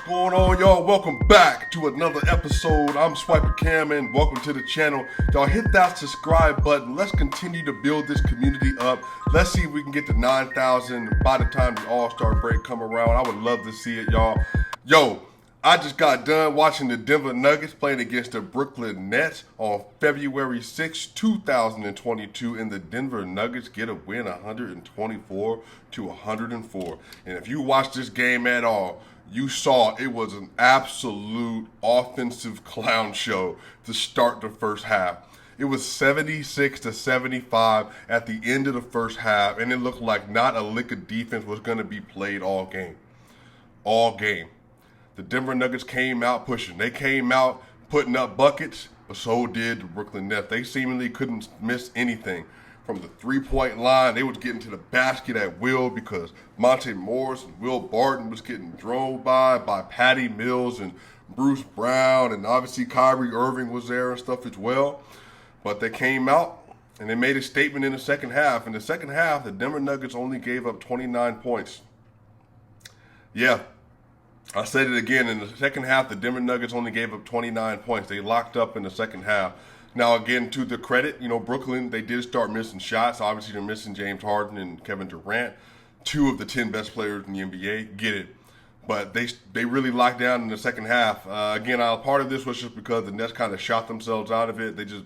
going on, y'all? Welcome back to another episode. I'm SwipaCam and welcome to the channel. Y'all hit that subscribe button. Let's continue to build this community up. Let's see if we can get to 9,000 by the time the All-Star break come around. I would love to see it, y'all. Yo, I just got done watching the Denver Nuggets playing against the Brooklyn Nets on February 6, 2022, and the Denver Nuggets get a win 124-104. And if you watched this game at all, you saw it was an absolute offensive clown show to start the first half. It was 76-75 at the end of the first half, and it looked like not a lick of defense was going to be played all game. All game. The Denver Nuggets came out pushing. They came out putting up buckets, but so did the Brooklyn Nets. They seemingly couldn't miss anything. From the three-point line, they was getting to the basket at will because Monte Morris and Will Barton was getting drove by Patty Mills and Bruce Brown, and obviously Kyrie Irving was there and stuff as well. But they came out and they made a statement in the second half. In the second half, the Denver Nuggets only gave up 29 points. Yeah, I said it again. In the second half, the Denver Nuggets only gave up 29 points. They locked up in the second half. Now, again, to the credit, Brooklyn, they did start missing shots. Obviously, they're missing James Harden and Kevin Durant, two of the 10 best players in the NBA. Get it. But they really locked down in the second half. Again, part of this was just because the Nets kind of shot themselves out of it. They just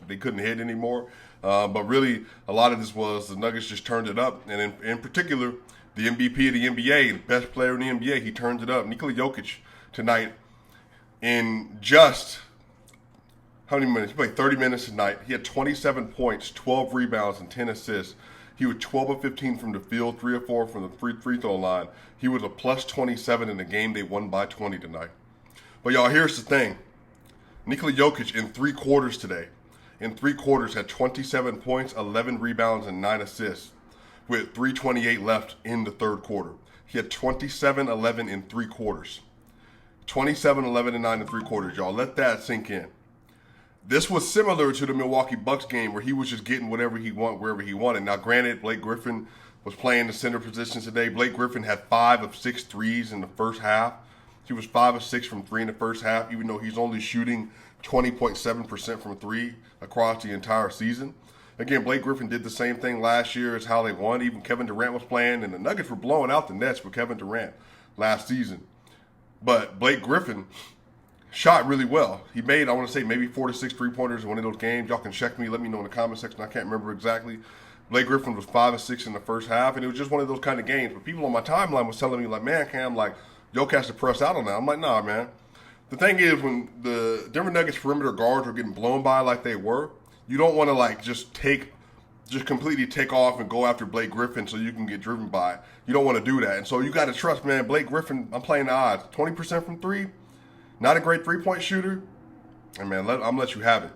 they couldn't hit anymore. But really, a lot of this was the Nuggets just turned it up. And in particular, the MVP of the NBA, the best player in the NBA, he turned it up. Nikola Jokic tonight in just... how many minutes? He played 30 minutes tonight. He had 27 points, 12 rebounds, and 10 assists. He was 12 of 15 from the field, 3 of 4 from the free throw line. He was a plus 27 in the game. They won by 20 tonight. But y'all, here's the thing. Nikola Jokic in 3 quarters today, in 3 quarters had 27 points, 11 rebounds, and 9 assists with 3:28 left in the third quarter. He had 27, 11 in 3 quarters. 27, 11, and 9 in 3 quarters, y'all. Let that sink in. This was similar to the Milwaukee Bucks game where he was just getting whatever he wanted, wherever he wanted. Now, granted, Blake Griffin was playing the center position today. Blake Griffin had 5 of 6 threes in the first half. He was 5 of 6 from 3 in the first half, even though he's only shooting 20.7% from 3 across the entire season. Again, Blake Griffin did the same thing last year as how they won. Even Kevin Durant was playing, and the Nuggets were blowing out the Nets with Kevin Durant last season. But Blake Griffin shot really well. He made, I want to say, maybe 4 to 6 3-pointers in one of those games. Y'all can check me. Let me know in the comment section. I can't remember exactly. Blake Griffin was 5 of 6 in the first half, and it was just one of those kind of games. But people on my timeline was telling me, like, man, Cam, like, Jokic has to press out on that. I'm like, nah, man. The thing is, when the Denver Nuggets perimeter guards were getting blown by like they were, you don't want to, like, just completely take off and go after Blake Griffin so you can get driven by. You don't want to do that. And so you got to trust, man, Blake Griffin, I'm playing the odds. 20% from 3. Not a great 3-point shooter, and man, I'm gonna let you have it.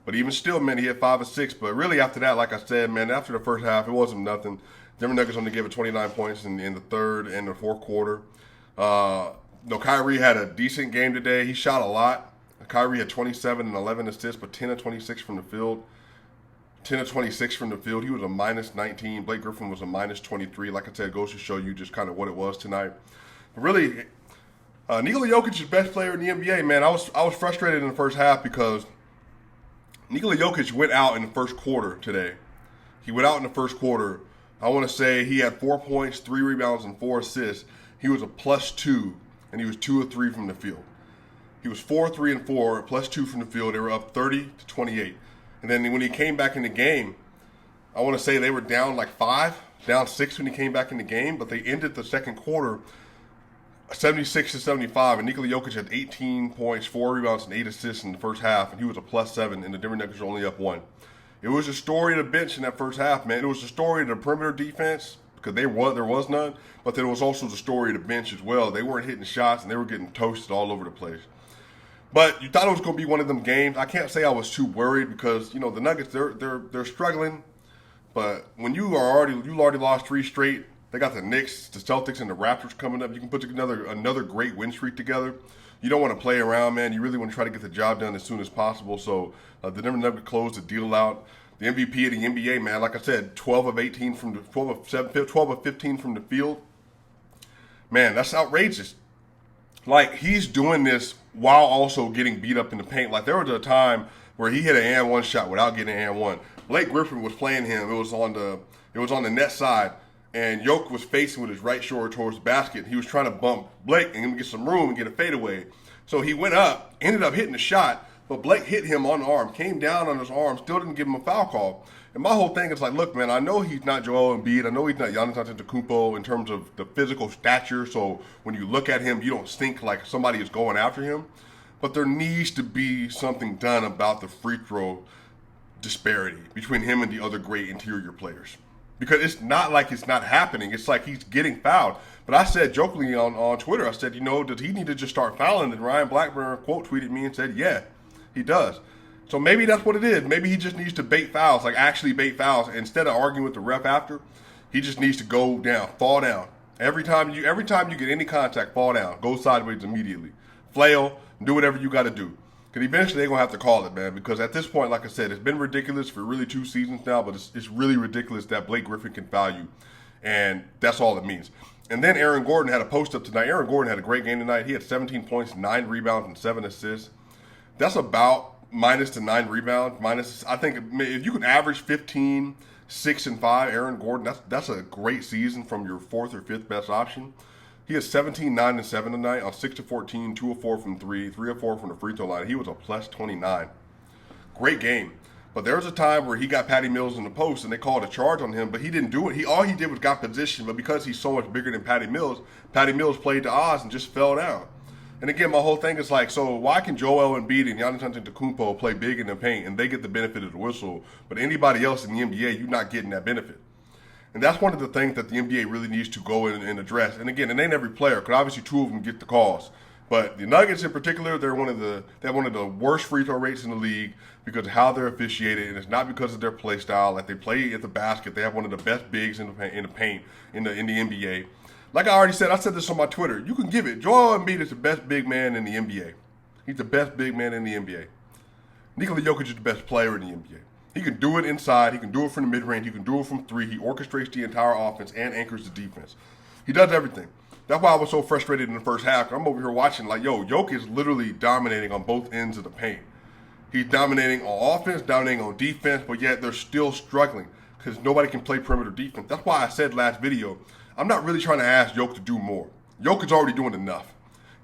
But even still, man, he had 5 of 6. But really, after that, like I said, man, after the first half, it wasn't nothing. Denver Nuggets only gave it 29 points in the third and the fourth quarter. Kyrie had a decent game today. He shot a lot. Kyrie had 27 and 11 assists, but 10 of 26 from the field. 10 of 26 from the field. He was a minus 19. Blake Griffin was a minus 23. Like I said, it goes to show you just kind of what it was tonight. But really, Nikola Jokic is best player in the NBA, man. I was frustrated in the first half because Nikola Jokic went out in the first quarter today. He went out in the first quarter. I want to say he had 4 points, 3 rebounds, and 4 assists. He was a plus 2, and he was 2 of 3 from the field. He was 4, 3, and 4, plus 2 from the field. They were up 30-28. And then when he came back in the game, I want to say they were down like 5, down 6 when he came back in the game, but they ended the second quarter 76-75, and Nikola Jokic had 18 points, 4 rebounds, and 8 assists in the first half, and he was a plus 7, and the Denver Nuggets were only up 1. It was a story of the bench in that first half, man. It was the story of the perimeter defense, because there was none, but there was also the story of the bench as well. They weren't hitting shots, and they were getting toasted all over the place. But you thought it was going to be one of them games. I can't say I was too worried because, the Nuggets, they're struggling, but when you already lost 3 straight. They got the Knicks, the Celtics, and the Raptors coming up. You can put another great win streak together. You don't want to play around, man. You really want to try to get the job done as soon as possible. So the Denver Nuggets closed the deal out. The MVP of the NBA, man, like I said, 12 of 15 from the field. Man, that's outrageous. like, he's doing this while also getting beat up in the paint. Like, there was a time where he hit an and one shot without getting an and one. Blake Griffin was playing him. It was on the net side, and Jokic was facing with his right shoulder towards the basket. He was trying to bump Blake and get some room and get a fadeaway. So he went up, ended up hitting the shot, but Blake hit him on the arm, came down on his arm, still didn't give him a foul call. And my whole thing is like, look, man, I know he's not Joel Embiid. I know he's not Giannis Antetokounmpo in terms of the physical stature. So when you look at him, you don't think like somebody is going after him. But there needs to be something done about the free throw disparity between him and the other great interior players. Because it's not like it's not happening. It's like he's getting fouled. But I said jokingly on Twitter, I said, does he need to just start fouling? And Ryan Blackburn quote tweeted me and said, yeah, he does. So maybe that's what it is. Maybe he just needs to bait fouls, like actually bait fouls. Instead of arguing with the ref after, he just needs to go down, fall down. Every time you get any contact, fall down. Go sideways immediately. Flail, do whatever you got to do. Because eventually they're going to have to call it, man. Because at this point, like I said, it's been ridiculous for really 2 seasons now, but it's really ridiculous that Blake Griffin can foul you. And that's all it means. And then Aaron Gordon had a post-up tonight. Aaron Gordon had a great game tonight. He had 17 points, 9 rebounds, and 7 assists. That's about minus to 9 rebounds. I think if you can average 15, 6, and 5, Aaron Gordon, that's a great season from your 4th or 5th best option. He has 17, 9, and 7 tonight on 6 to 14, 2 of 4 from 3, 3 of 4 from the free throw line. He was a plus 29. Great game. But there was a time where he got Patty Mills in the post and they called a charge on him, but he didn't do it. All he did was got position, but because he's so much bigger than Patty Mills played to Oz and just fell down. And again, my whole thing is like, so why can Joel Embiid and Giannis Antetokounmpo play big in the paint and they get the benefit of the whistle, but anybody else in the NBA, you're not getting that benefit? And that's one of the things that the NBA really needs to go in and address. And again, it ain't every player, because obviously 2 of them get the calls. But the Nuggets in particular, they have one of the worst free throw rates in the league because of how they're officiated, and it's not because of their play style. Like, they play at the basket. They have one of the best bigs in the paint in the NBA. Like I already said, I said this on my Twitter. You can give it. Joel Embiid is the best big man in the NBA. He's the best big man in the NBA. Nikola Jokic is the best player in the NBA. He can do it inside. He can do it from the mid-range. He can do it from 3. He orchestrates the entire offense and anchors the defense. He does everything. That's why I was so frustrated in the first half. I'm over here watching like, Jokic is literally dominating on both ends of the paint. He's dominating on offense, dominating on defense, but yet they're still struggling because nobody can play perimeter defense. That's why I said last video, I'm not really trying to ask Jokic to do more. Jokic's already doing enough.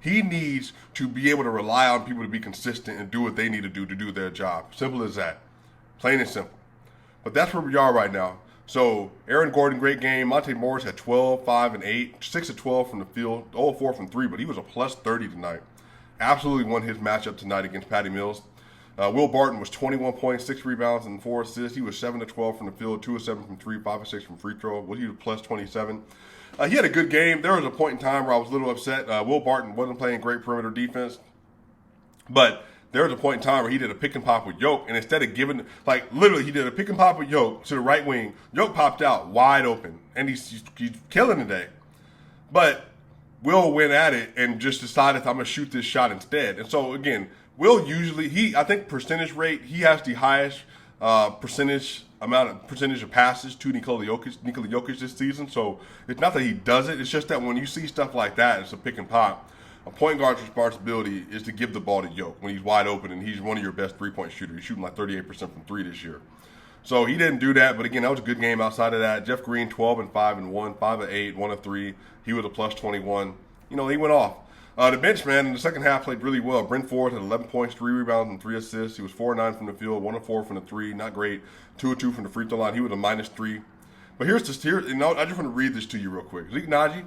He needs to be able to rely on people to be consistent and do what they need to do their job. Simple as that. Plain and simple. But that's where we are right now. So, Aaron Gordon, great game. Monte Morris had 12, 5, and 8, 6 of 12 from the field, 0 of 4 from 3, but he was a plus 30 tonight. Absolutely won his matchup tonight against Patty Mills. Will Barton was 21 points, 6 rebounds, and 4 assists. He was 7 of 12 from the field, 2 of 7 from 3, 5 of 6 from free throw. Well, he was plus 27. He had a good game. There was a point in time where I was a little upset. Will Barton wasn't playing great perimeter defense, but there was a point in time where he did a pick and pop with Jokic, and instead of giving, like, literally, he did a pick and pop with Jokic to the right wing. Jokic popped out wide open, and he's killing today. But Will went at it and just decided, I'm going to shoot this shot instead. And so, again, Will usually, I think percentage rate, he has the highest percentage of passes to Nikola Jokic this season. So it's not that he does it, it's just that when you see stuff like that, it's a pick and pop. A point guard's responsibility is to give the ball to Jokic when he's wide open and he's one of your best three-point shooters. He's shooting like 38% from 3 this year. So he didn't do that, but again, that was a good game outside of that. Jeff Green, 12 and 5 and 1, 5 of 8, 1 of 3. He was a plus 21. He went off. The bench, man, in the second half played really well. Bryn Forbes had 11 points, 3 rebounds, and 3 assists. He was 4 of 9 from the field, 1 of 4 from the 3. Not great. 2 of 2 from the free throw line. He was a minus 3. But I just want to read this to you real quick. Zeke Naji,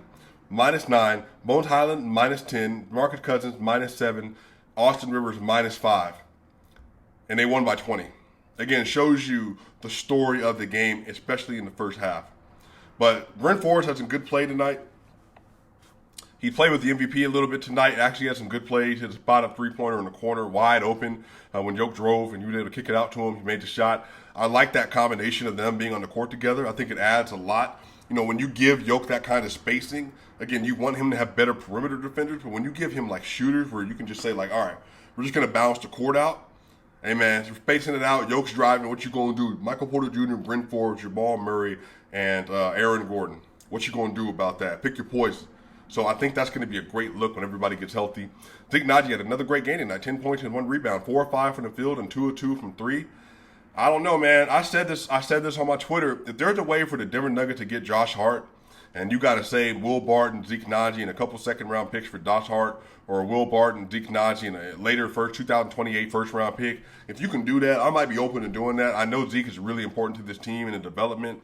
minus 9. Bones Highland, minus 10. Marcus Cousins, minus 7. Austin Rivers, minus 5. And they won by 20. Again, shows you the story of the game, especially in the first half. But Bryn Forbes had some good play tonight. He played with the MVP a little bit tonight. Actually had some good plays. He had a spot up three-pointer in the corner, wide open. When Jokic drove and you were able to kick it out to him, he made the shot. I like that combination of them being on the court together. I think it adds a lot. When you give Jokic that kind of spacing, again, you want him to have better perimeter defenders. But when you give him like shooters where you can just say like, all right, we're just going to bounce the court out. Hey, man, you're spacing it out. Jokic's driving. What you going to do? Michael Porter Jr., Bryn Forbes, Jamal Murray, and Aaron Gordon. What you going to do about that? Pick your poison. So I think that's going to be a great look when everybody gets healthy. Zeke Nnaji had another great game tonight, 10 points and 1 rebound, 4 of 5 from the field and 2 of 2 from 3. I don't know, man. I said this on my Twitter. If there's a way for the Denver Nuggets to get Josh Hart, and you got to say Will Barton, Zeke Nnaji, and a couple second-round picks for Josh Hart, or Will Barton, Zeke Nnaji, and a later 2028 first-round pick, if you can do that, I might be open to doing that. I know Zeke is really important to this team and the development.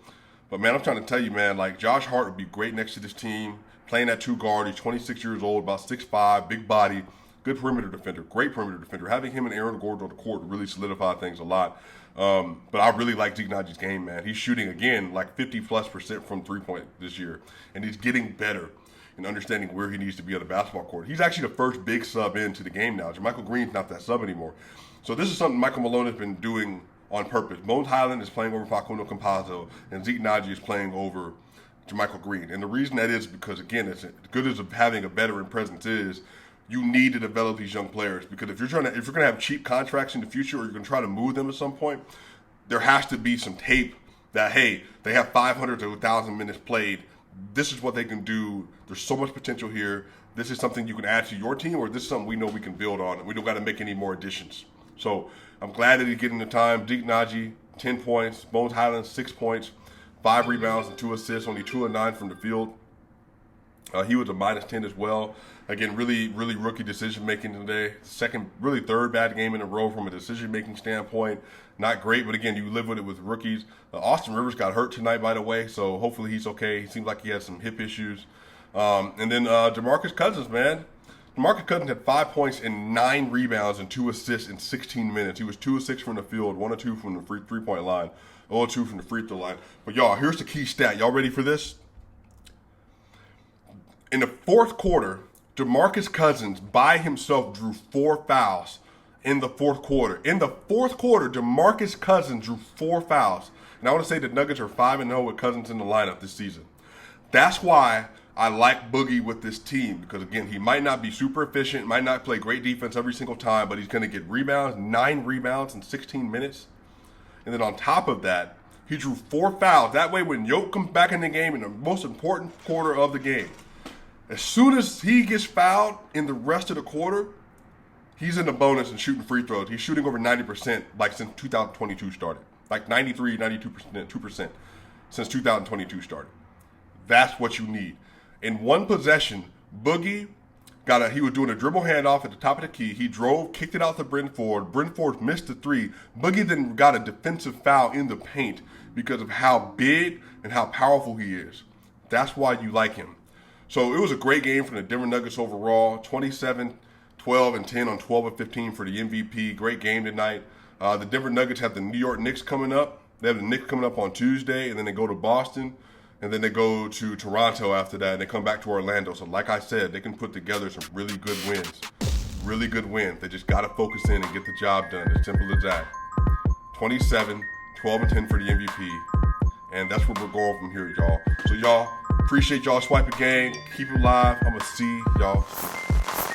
But, man, I'm trying to tell you, man, like, Josh Hart would be great next to this team, playing at 2 guard. He's 26 years old, about 6'5", big body, good perimeter defender, great perimeter defender. Having him and Aaron Gordon on the court really solidify things a lot. But I really like Zeke Nnaji's game, man. He's shooting, again, like 50+% from three-point this year, and he's getting better in understanding where he needs to be on the basketball court. He's actually the first big sub into the game now. JaMychal Green's not that sub anymore. So this is something Michael Malone has been doing on purpose. Bones Highland is playing over Facundo Campazzo, and Zeke Nnaji is playing over JaMychal Green. And the reason that is because, again, as good as having a veteran presence is, you need to develop these young players, because if you're going to have cheap contracts in the future, or you're going to try to move them at some point, there has to be some tape that, hey, they have 500 to 1,000 minutes played. This is what they can do. There's so much potential here. This is something you can add to your team, or this is something we know we can build on. We don't got to make any more additions. So I'm glad that he's getting the time. Zeke Nnaji, 10 points. Bones Highland, 6 points, 5 rebounds and 2 assists, only 2 of 9 from the field. He was a -10 as well. Again, really rookie decision-making today. Third bad game in a row from a decision-making standpoint. Not great, but again, you live with it with rookies. Austin Rivers got hurt tonight, by the way, so hopefully he's okay. He seems like he has some hip issues. And then DeMarcus Cousins, man. DeMarcus Cousins had 5 points and 9 rebounds and 2 assists in 16 minutes. He was 2 of 6 from the field, 1 of 2 from the three-point line, 0 of 2 from the free throw line. But y'all, here's the key stat. Y'all ready for this? In the fourth quarter, DeMarcus Cousins by himself drew 4 fouls in the fourth quarter. In the fourth quarter, DeMarcus Cousins drew 4 fouls. And I want to say the Nuggets are 5-0 with Cousins in the lineup this season. That's why I like Boogie with this team, because, again, he might not be super efficient, might not play great defense every single time, but he's going to get rebounds, 9 rebounds in 16 minutes. And then on top of that, he drew 4 fouls. That way, when Jokic comes back in the game in the most important quarter of the game, as soon as he gets fouled in the rest of the quarter, he's in the bonus and shooting free throws. He's shooting over 90% like since 2022 started. Like 93, 92%, 2% since 2022 started. That's what you need. In one possession, Boogie he was doing a dribble handoff at the top of the key. He drove, kicked it out to Bryn Ford. Bryn Ford missed the 3. Boogie then got a defensive foul in the paint because of how big and how powerful he is. That's why you like him. So it was a great game for the Denver Nuggets overall. 27, 12, and 10 on 12 of 15 for the MVP. Great game tonight. The Denver Nuggets have the New York Knicks coming up. They have the Knicks coming up on Tuesday, and then they go to Boston, and then they go to Toronto after that, and they come back to Orlando. So like I said, they can put together some really good wins. Really good wins. They just got to focus in and get the job done. As simple as that. 27, 12, and 10 for the MVP. And that's where we're going from here, y'all. So, y'all, appreciate y'all swiping game. Keep it live. I'm going to see y'all soon.